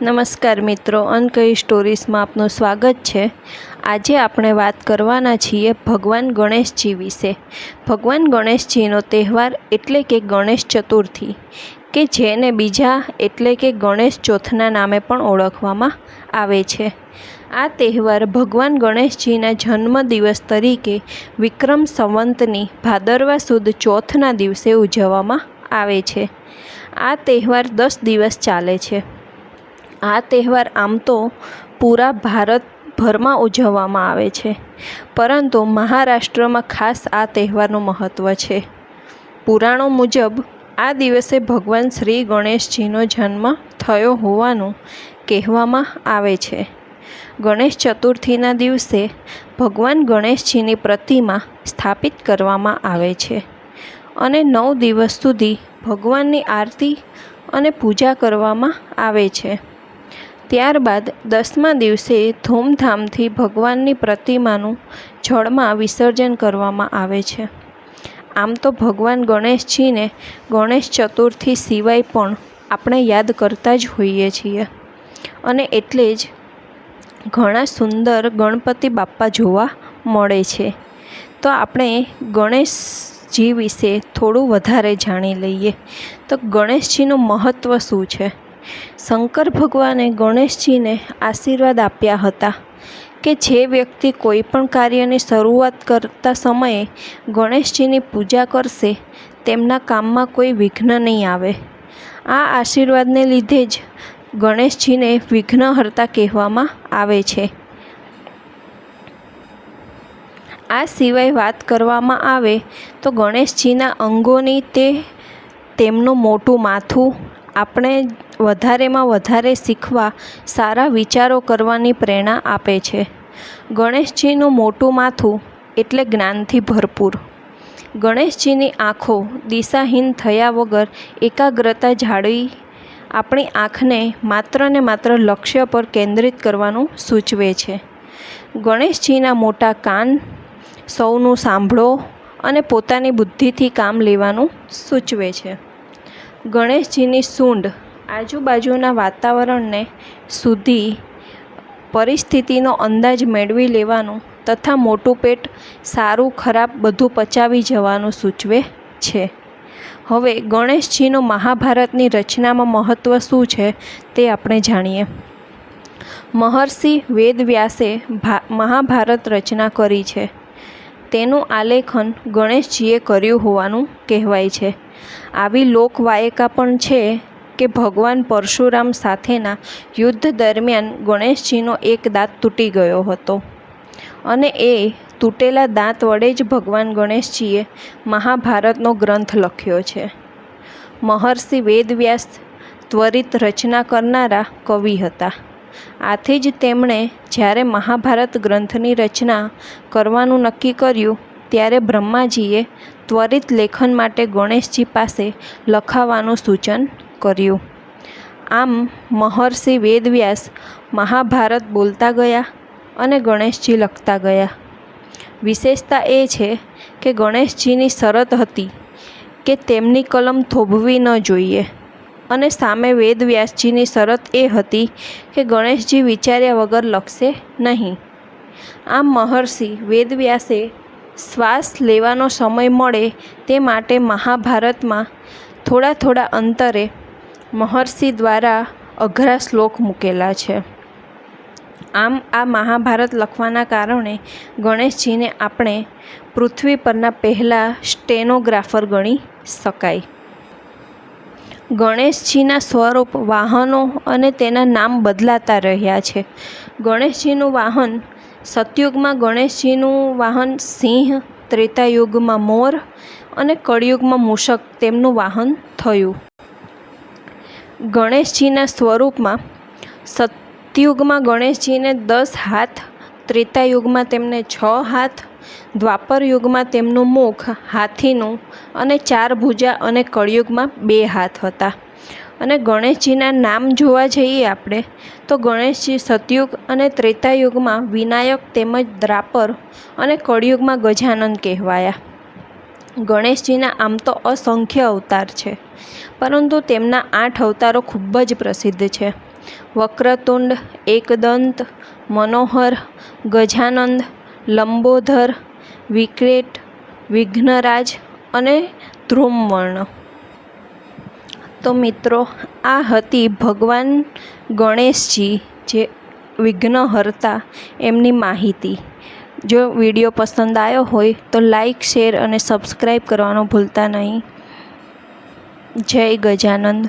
નમસ્કાર મિત્રો, અનકહી સ્ટોરીઝમાં આપનું સ્વાગત છે। આજે આપણે વાત કરવાના છીએ ભગવાન ગણેશજી વિશે। ભગવાન ગણેશજીનો તહેવાર એટલે કે ગણેશ ચતુર્થી, કે જેને બીજા એટલે કે ગણેશ ચોથના નામે પણ ઓળખવામાં આવે છે। આ તહેવાર ભગવાન ગણેશજીના જન્મદિવસ તરીકે વિક્રમ સંવંતની ભાદરવા સુદ ચોથના દિવસે ઉજવવામાં આવે છે। આ તહેવાર 10 દિવસ ચાલે છે। આ તહેવાર આમ તો પૂરા ભારતભરમાં ઉજવવામાં આવે છે, પરંતુ મહારાષ્ટ્રમાં ખાસ આ તહેવારનું મહત્ત્વ છે। પુરાણો મુજબ આ દિવસે ભગવાન શ્રી ગણેશજીનો જન્મ થયો હોવાનું કહેવામાં આવે છે। ગણેશ ચતુર્થીના દિવસે ભગવાન ગણેશજીની પ્રતિમા સ્થાપિત કરવામાં આવે છે અને 9 દિવસ સુધી ભગવાનની આરતી અને પૂજા કરવામાં આવે છે। ત્યારબાદ 10મા દિવસે ધૂમધામથી ભગવાનની પ્રતિમાનું જળમાં વિસર્જન કરવામાં આવે છે। આમ તો ભગવાન ગણેશજીને ગણેશ ચતુર્થી સિવાય પણ આપણે યાદ કરતા જ હોઈએ છીએ, અને એટલે જ ઘણા સુંદર ગણપતિ બાપ્પા જોવા મળે છે। તો આપણે ગણેશજી વિશે થોડું વધારે જાણી લઈએ। તો ગણેશજીનું મહત્ત્વ શું છે? શંકર ભગવાને ગણેશજીને આશીર્વાદ આપ્યા હતા કે જે વ્યક્તિ કોઈ પણ કાર્યની શરૂઆત કરતા સમયે ગણેશજીની પૂજા કરશે, તેમના કામમાં કોઈ વિઘ્ન નહીં આવે। આ આશીર્વાદને લીધે જ ગણેશજીને વિઘ્નહર્તા કહેવામાં આવે છે। આ સિવાય વાત કરવામાં આવે તો ગણેશજીના અંગોની તેમનું મોટું માથું આપણે વધારેમાં વધારે શીખવા, સારા વિચારો કરવાની પ્રેરણા આપે છે। ગણેશજીનું મોટું માથું એટલે જ્ઞાનથી ભરપૂર। ગણેશજીની આંખો દિશાહીન થયા વગર એકાગ્રતા જાળવી આપણી આંખને માત્ર ને માત્ર લક્ષ્ય પર કેન્દ્રિત કરવાનું સૂચવે છે। ગણેશજીના મોટા કાન સૌનું સાંભળો અને પોતાની બુદ્ધિથી કામ લેવાનું સૂચવે છે। ગણેશજીની સૂંઢ આજુબાજુના વાતાવરણને સુધી પરિસ્થિતિનો અંદાજ મેળવી લેવાનું તથા મોટું પેટ સારું ખરાબ બધું પચાવી જવાનું સૂચવે છે। હવે ગણેશજીનું મહાભારતની રચનામાં મહત્ત્વ શું છે તે આપણે જાણીએ। મહર્ષિ વેદવ્યાસે મહાભારત રચના કરી છે। તેનું આલેખન ગણેશજીએ કર્યું હોવાનું કહેવાય છે। આવી લોકવાયકા પણ છે કે ભગવાન પરશુરામ સાથેના યુદ્ધ દરમિયાન ગણેશજીનો એક દાંત તૂટી ગયો હતો, અને એ તૂટેલા દાંત વડે જ ભગવાન ગણેશજીએ મહાભારતનો ગ્રંથ લખ્યો છે। મહર્ષિ વેદવ્યાસ ત્વરિત રચના કરનારા કવિ હતા। આથી જ તેમણે જ્યારે મહાભારત ગ્રંથની રચના કરવાનું નક્કી કર્યું, ત્યારે બ્રહ્માજીએ ત્વરિત લેખન માટે ગણેશજી પાસે લખાવાનું સૂચન કર્યું। આમ મહર્ષિ વેદવ્યાસ મહાભારત બોલતા ગયા અને ગણેશજી લખતા ગયા। વિશેષતા એ છે કે ગણેશજીની શરત હતી કે તેમની કલમ થોભવી ન જોઈએ, અને સામે વેદવ્યાસજીની શરત એ હતી કે ગણેશજી વિચાર્યા વગર લખશે નહીં। આમ મહર્ષિ વેદવ્યાસે શ્વાસ લેવાનો સમય મળે તે માટે મહાભારતમાં થોડા અંતરે મહર્ષિ દ્વારા અઘરા શ્લોક મૂકેલા છે। આમ આ મહાભારત લખવાના કારણે ગણેશજીને આપણે પૃથ્વી પરના પહેલા સ્ટેનોગ્રાફર ગણી શકાય। ગણેશજીના સ્વરૂપ, વાહનો અને તેના નામ બદલાતા રહ્યા છે। ગણેશજીનું વાહન સતયુગમાં ગણેશજીનું વાહન સિંહ, ત્રેતાયુગમાં મોર અને કળિયુગમાં મૂષક તેમનું વાહન થયું। ગણેશજીના સ્વરૂપમાં સતયુગમાં ગણેશજીને 10 હાથ, ત્રેતાયુગમાં તેમને 6 હાથ, દ્વાપર યુગમાં તેમનું મુખ હાથીનું અને 4 ભુજા અને કળિયુગમાં 2 હાથ હતા। અને ગણેશજીના નામ જોવા જઈએ આપણે તો ગણેશજી સતયુગ અને ત્રેતાયુગમાં વિનાયક તેમજ દ્વાપર અને કળિયુગમાં ગજાનન કહેવાયા। ગણેશજીના આમ તો અસંખ્ય અવતાર છે, પરંતુ તેમના 8 અવતારો ખૂબ જ પ્રસિદ્ધ છે। વક્રતુંડ, એકદંત, મનોહર, ગજાનંદ, લંબોધર, વિકટ, વિઘ્નરાજ અને ધ્રુમવર્ણ. તો મિત્રો, આ હતી ભગવાન ગણેશજી જે વિઘ્નહર્તા એમની માહિતી. જો વિડીયો પસંદ આવ્યો હોય તો લાઈક, શેર અને સબસ્ક્રાઈબ કરવાનું ભૂલતા નહીં. જય ગજાનંદ.